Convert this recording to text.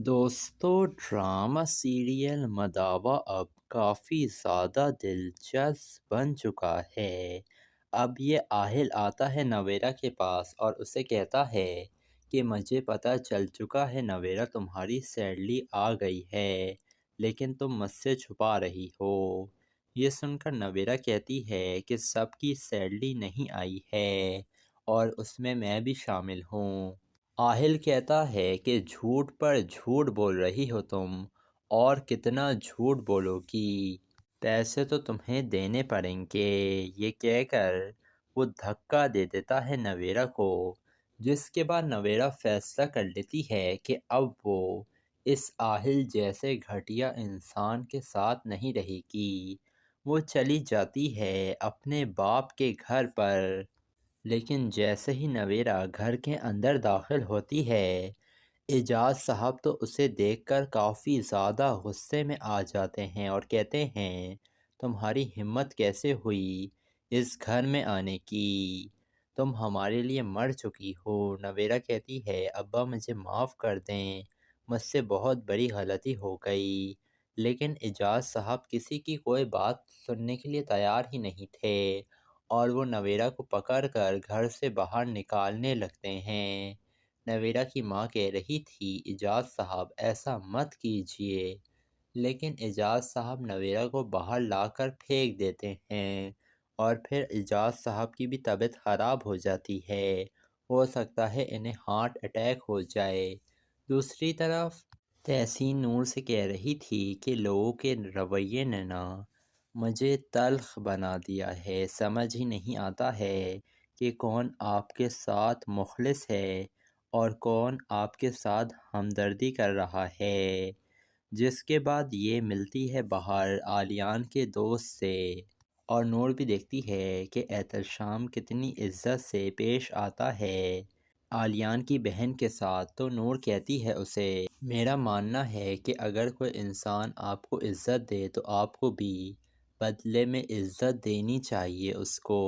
دوستو drama serial مداوا اب کافی زیادہ دلچسپ بن چکا ہے۔ اب یہ آہل آتا ہے نویرا کے پاس اور اسے کہتا ہے کہ مجھے پتہ چل چکا ہے نویرا، تمہاری سیلری آ گئی ہے لیکن تم مجھ سے چھپا رہی ہو۔ یہ سن کر نویرا کہتی ہے کہ سب کی سیلری نہیں آئی ہے اور اس میں بھی شامل ہوں۔ آہل کہتا ہے کہ جھوٹ پر جھوٹ بول رہی ہو تم، اور کتنا جھوٹ بولو گی، پیسے تو تمہیں دینے پڑیں گے۔ یہ کہہ کر وہ دھکا دے دیتا ہے نویرا کو، جس کے بعد نویرا فیصلہ کر لیتی ہے کہ اب وہ اس آہل جیسے گھٹیا انسان کے ساتھ نہیں رہے گی۔ وہ چلی جاتی ہے اپنے باپ کے گھر پر، لیکن جیسے ہی نویرا گھر کے اندر داخل ہوتی ہے، اعجاز صاحب تو اسے دیکھ کر کافی زیادہ غصے میں آ جاتے ہیں اور کہتے ہیں تمہاری ہمت کیسے ہوئی اس گھر میں آنے کی، تم ہمارے لیے مر چکی ہو۔ نویرا کہتی ہے ابا مجھے معاف کر دیں، مجھ سے بہت بڑی غلطی ہو گئی، لیکن اعجاز صاحب کسی کی کوئی بات سننے کے لیے تیار ہی نہیں تھے اور وہ نویرا کو پکڑ کر گھر سے باہر نکالنے لگتے ہیں۔ نویرا کی ماں کہہ رہی تھی اعجاز صاحب ایسا مت کیجیے، لیکن اعجاز صاحب نویرا کو باہر لا کر پھینک دیتے ہیں اور پھر اعجاز صاحب کی بھی طبیعت خراب ہو جاتی ہے، ہو سکتا ہے انہیں ہارٹ اٹیک ہو جائے۔ دوسری طرف تحسین نور سے کہہ رہی تھی کہ لوگوں کے رویے نے مجھے تلخ بنا دیا ہے، سمجھ ہی نہیں آتا ہے کہ کون آپ کے ساتھ مخلص ہے اور کون آپ کے ساتھ ہمدردی کر رہا ہے۔ جس کے بعد یہ ملتی ہے باہر عالیان کے دوست سے اور نور بھی دیکھتی ہے کہ احتشام کتنی عزت سے پیش آتا ہے عالیان کی بہن کے ساتھ، تو نور کہتی ہے اسے میرا ماننا ہے کہ اگر کوئی انسان آپ کو عزت دے تو آپ کو بھی بدلے میں عزت دینی چاہیے اس کو۔